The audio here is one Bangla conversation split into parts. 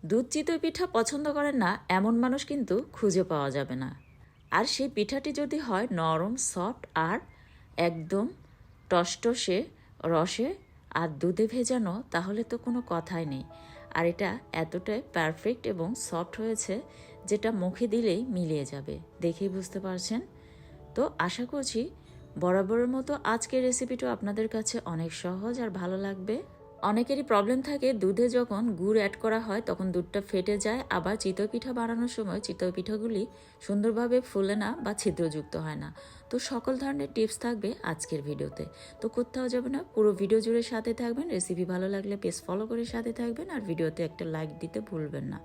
দুধ চিতই পিঠা পছন্দ করেন না এমন মানুষ কিন্তু খুঁজে পাওয়া যাবে না। আর সেই পিঠাটি যদি হয় নরম সফট আর একদম টসটসে রসে আর দুধে ভেজানো, তাহলে তো কোনো কথাই নেই। আর এটা এতটাই পারফেক্ট এবং সফট হয়েছে যেটা মুখে দিলেই মিলিয়ে যাবে, দেখেই বুঝতে পারছেন। তো আশা করছি বরাবরের মতো আজকের রেসিপিটা আপনাদের কাছে অনেক সহজ আর ভালো লাগবে। অনেকেরই প্রবলেম থাকে দুধে যখন গুড় অ্যাড করা হয় তখন দুধটা ফেটে যায়, আবার চিতই পিঠা বানানোর সময় চিতই পিঠাগুলি সুন্দরভাবে ফুলে না বা ছিদ্রযুক্ত হয় না। তো সকল ধরনের টিপস থাকবে আজকের ভিডিওতে। তো কোথাও যাবে না, পুরো ভিডিও জুড়ে সাথে থাকবেন। রেসিপি ভালো লাগলে পেজ ফলো করে সাথে থাকবেন আর ভিডিওতে একটা লাইক দিতে ভুলবেন না।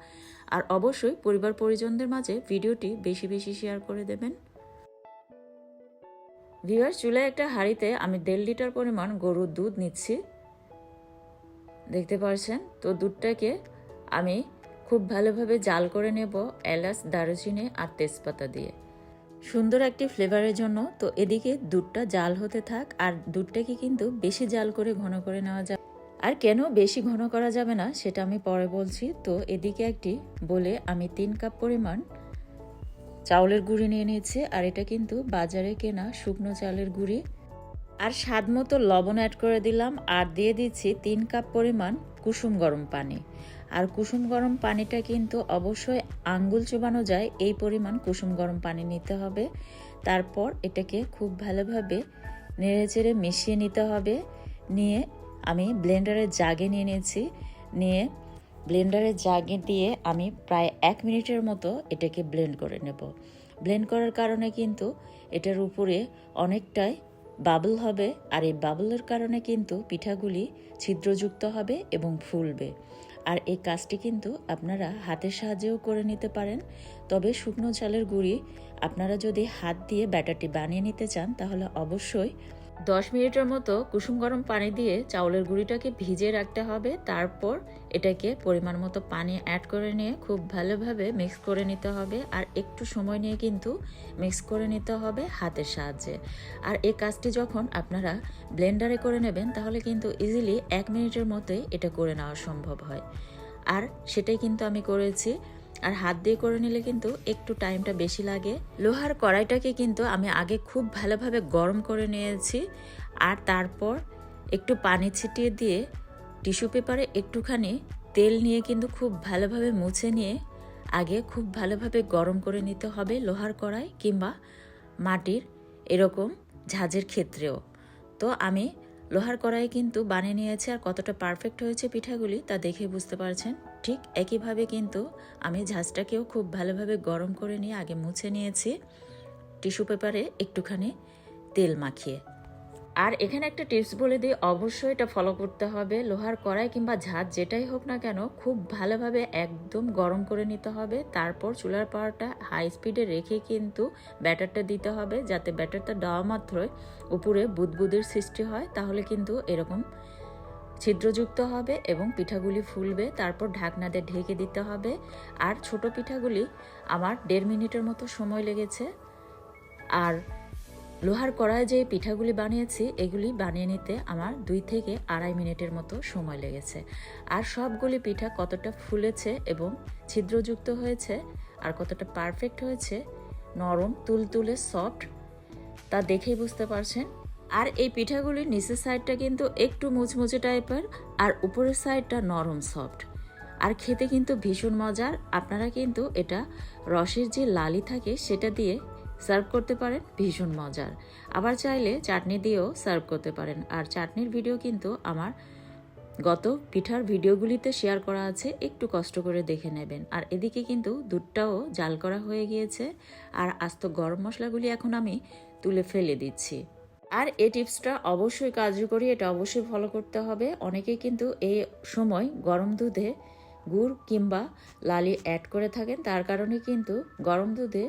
আর অবশ্যই পরিবার পরিজনদের মাঝে ভিডিওটি বেশি বেশি শেয়ার করে দেবেন। ভিউয়ার্স, চুলায় একটা হাঁড়িতে আমি 1.5 লিটার পরিমাণ গরুর দুধ নিচ্ছি, দেখতে পাচ্ছেন। তো দুধটাকে আমি খুব ভালোভাবে জাল করে নেব এলাচ, দারুচিনি আর তেজপাতা দিয়ে সুন্দর একটি ফ্লেভারের জন্য। তো এদিকে দুধটা জাল হতে থাক, আর দুধটাকে কিন্তু বেশি জাল করে ঘন করে নেওয়া যায়। আর কেন বেশি ঘন করা যাবে না সেটা আমি পরে বলছি। তো এদিকে একটি বলে আমি 3 কাপ পরিমাণ চাউলের গুঁড়ি নিয়ে নিয়েছি, আর এটা কিন্তু বাজারে কেনা শুকনো চালের গুঁড়ি। আর স্বাদ মতো লবণ অ্যাড করে দিলাম, আর দিয়ে দিচ্ছি 3 কাপ পরিমাণ কুসুম গরম পানি। আর কুসুম গরম পানিটা কিন্তু অবশ্যই আঙ্গুল চোবানো যায় এই পরিমাণ কুসুম গরম পানি নিতে হবে। তারপর এটাকে খুব ভালোভাবে নেড়েচেড়ে মিশিয়ে নিতে হবে। নিয়ে আমি ব্লেন্ডারের জাগে নিয়ে নিয়েছি, নিয়ে ব্লেন্ডারের জাগে দিয়ে আমি প্রায় 1 মিনিটের মতো এটাকে ব্লেন্ড করে নেব। ব্লেন্ড করার কারণে কিন্তু এটার উপরে অনেকটাই বাবল হবে, আর এই বাবলের কারণে কিন্তু পিঠাগুলি ছিদ্রযুক্ত হবে এবং ফুলবে। আর এই কাজটি কিন্তু আপনারা হাতের সাহায্যেও করে নিতে পারেন। তবে শুকনো চালের গুঁড়ি আপনারা যদি হাত দিয়ে ব্যাটারটি বানিয়ে নিতে চান তাহলে অবশ্যই 10 মিনিটের মতো কুসুম গরম পানি দিয়ে চাউলের গুঁড়িটাকে ভিজিয়ে রাখতে হবে। তারপর এটাকে পরিমাণ মতো পানি অ্যাড করে নিয়ে খুব ভালোভাবে মিক্স করে নিতে হবে। আর একটু সময় নিয়ে কিন্তু মিক্স করে নিতে হবে হাতের সাহায্যে। আর এই কাজটি যখন আপনারা ব্লেন্ডারে করে নেবেন তাহলে কিন্তু ইজিলি 1 মিনিটের মধ্যেই এটা করে নেওয়া সম্ভব হয়। আর সেটাই কিন্তু আমি করেছি। আর হাত দিয়ে করে নিলে কিন্তু একটু টাইমটা বেশি লাগে। লোহার কড়াইটাকে কিন্তু আমি আগে খুব ভালোভাবে গরম করে নিয়েছি, আর তারপর একটু পানি ছিটিয়ে দিয়ে টিস্যু পেপারে একটুখানি তেল নিয়ে কিন্তু খুব ভালোভাবে মুছে নিয়ে আগে খুব ভালোভাবে গরম করে নিতে হবে লোহার কড়াই কিংবা মাটির এরকম ঝাঁঝের ক্ষেত্রেও। তো আমি লোহার কড়াই কিন্তু বানিয়ে নিয়েছি, আর কতটা পারফেক্ট হয়েছে পিঠাগুলি তা দেখে বুঝতে পারছেন। ঠিক একইভাবে কিন্তু আমি ঝাঁঝটাকেও খুব ভালোভাবে গরম করে নিয়ে আগে মুছে নিয়েছি টিস্যু পেপারে একটুখানি তেল মাখিয়ে। আর এখানে একটা টিপস বলে দিই, অবশ্যই এটা ফলো করতে হবে। লোহার কড়াই কিংবা ঝাঁঝ যেটাই হোক না কেন খুব ভালোভাবে একদম গরম করে নিতে হবে। তারপর চুলার পাওয়ারটা হাই স্পিডে রেখে কিন্তু ব্যাটারটা দিতে হবে, যাতে ব্যাটারটা দেওয়া মাত্রই উপরে বুদবুদের সৃষ্টি হয়, তাহলে কিন্তু এরকম ছিদ্রযুক্ত হবে এবং পিঠাগুলি ফুলবে। তারপর ঢাকনা দিয়ে ঢেকে দিতে হবে। আর ছোট পিঠাগুলি আমার 1.5 মিনিটের মতো সময় লেগেছে। আর লোহার কড়ায় যে পিঠাগুলি বানিয়েছি এগুলি বানিয়ে নিতে আমার 2 থেকে 2.5 মিনিটের মতো সময় লেগেছে। আর সবগুলি পিঠা কতটা ফুলেছে এবং ছিদ্রযুক্ত হয়েছে আর কতটা পারফেক্ট হয়েছে, নরম তুলতুলে সফট, তা দেখেই বুঝতে পারছেন। আর এই পিঠাগুলির নিচের সাইডটা কিন্তু একটু মুচমুচে টাইপের, আর উপরের সাইডটা নরম সফট, আর খেতে কিন্তু ভীষণ মজার। আপনারা কিন্তু এটা রসের যে লালি থাকে সেটা দিয়ে সার্ভ করতে পারেন, ভীষণ মজার। আবার চাইলে চাটনি দিয়েও সার্ভ করতে পারেন। আর চাটনির ভিডিও কিন্তু আমার গত পিঠার ভিডিওগুলিতে শেয়ার করা আছে, একটু কষ্ট করে দেখে নেবেন। আর এদিকে কিন্তু দুধটাও জাল করা হয়ে গিয়েছে, আর আস্ত গরম মশলাগুলি এখন আমি তুলে ফেলে দিচ্ছি। আর এই টিপসটা অবশ্যই কার্যকরী, এটা অবশ্যই ফলো করতে হবে। অনেকেই কিন্তু এই সময় গরম দুধে গুড় কিংবা লালি অ্যাড করে থাকেন, তার কারণে কিন্তু গরম দুধে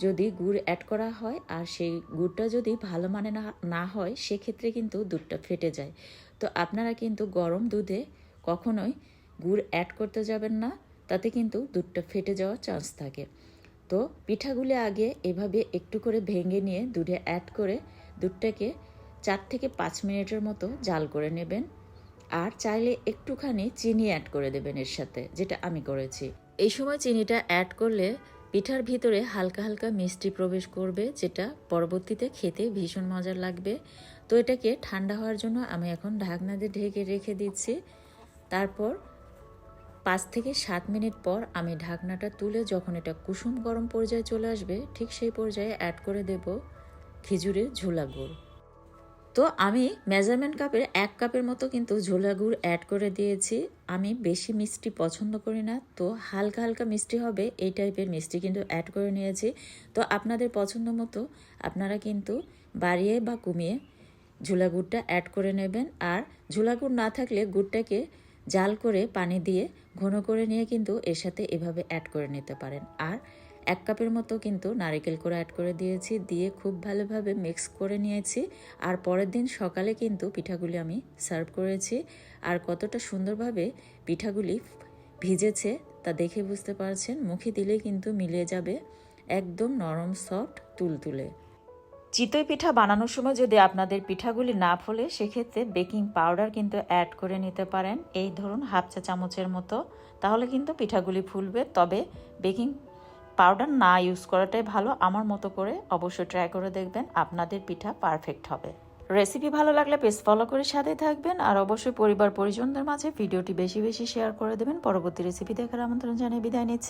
যদি গুড় অ্যাড করা হয় আর সেই গুড়টা যদি ভালো মানে না হয় সেক্ষেত্রে কিন্তু দুধটা ফেটে যায়। তো আপনারা কিন্তু গরম দুধে কখনোই গুড় অ্যাড করতে যাবেন না, তাতে কিন্তু দুধটা ফেটে যাওয়ার চান্স থাকে। তো পিঠাগুলি আগে এভাবে একটু করে ভেঙে নিয়ে দুধে অ্যাড করে দুধটাকে 4 থেকে 5 মিনিটের মতো জাল করে নেবেন। আর চাইলে একটুখানি চিনি অ্যাড করে দেবেন এর সাথে, যেটা আমি করেছি। এই সময় চিনিটা অ্যাড করলে পিঠার ভিতরে হালকা হালকা মিষ্টি প্রবেশ করবে, যেটা পরবর্তীতে খেতে ভীষণ মজার লাগবে। তো এটাকে ঠান্ডা হওয়ার জন্য আমি এখন ঢাকনা দিয়ে ঢেকে রেখে দিচ্ছি। তারপর 5 থেকে 7 মিনিট পর আমি ঢাকনাটা তুলে যখন এটা কুসুম গরম পর্যায়ে চলে আসবে, ঠিক সেই পর্যায়ে অ্যাড করে দেব খেজুরের ঝোলা গুড়। তো আমি মেজারমেন্ট কাপের 1 কাপের মতো কিন্তু ঝোলা গুড় অ্যাড করে দিয়েছি। আমি বেশি মিষ্টি পছন্দ করি না, তো হালকা হালকা মিষ্টি হবে এই টাইপের মিষ্টি কিন্তু অ্যাড করে নিয়েছি। তো আপনাদের পছন্দ মতো আপনারা কিন্তু বাড়িয়ে বা কমিয়ে ঝোলা গুড়টা অ্যাড করে নেবেন। আর ঝোলা গুড় না থাকলে গুড়টাকে জাল করে পানি দিয়ে ঘন করে নিয়ে কিন্তু এর সাথে এভাবে অ্যাড করে নিতে পারেন। আর 1 কাপের মতো কিন্তু নারকেল করে অ্যাড করে দিয়েছি, দিয়ে খুব ভালোভাবে মিক্স করে নিয়েছি। আর পরের দিন সকালে কিন্তু পিঠাগুলি আমি সার্ভ করেছি। আর কতটা সুন্দরভাবে পিঠাগুলি ভিজেছে তা দেখে বুঝতে পারছেন, মুখে দিলেই কিন্তু মিলিয়ে যাবে, একদম নরম সফট তুলতুলে। চিতই পিঠা বানানোর সময় যদি আপনাদের পিঠাগুলি না ফোলে, সেক্ষেত্রে বেকিং পাউডার কিন্তু অ্যাড করে নিতে পারেন, এই ধরুন 1/2 চা চামচের মতো, তাহলে কিন্তু পিঠাগুলি ফুলবে। তবে বেকিং পাউডার না ইউজ করাটাই ভালো। আমার মতো করে অবশ্যই ট্রাই করে দেখবেন, আপনাদের পিঠা পারফেক্ট হবে। রেসিপি ভালো লাগলে পেজ ফলো করে সাথে থাকবেন, আর অবশ্যই পরিবার পরিজনদের মাঝে ভিডিওটি বেশি বেশি শেয়ার করে দেবেন। পরবর্তী রেসিপি দেখার আমন্ত্রণ জানিয়ে বিদায় নিচ্ছি।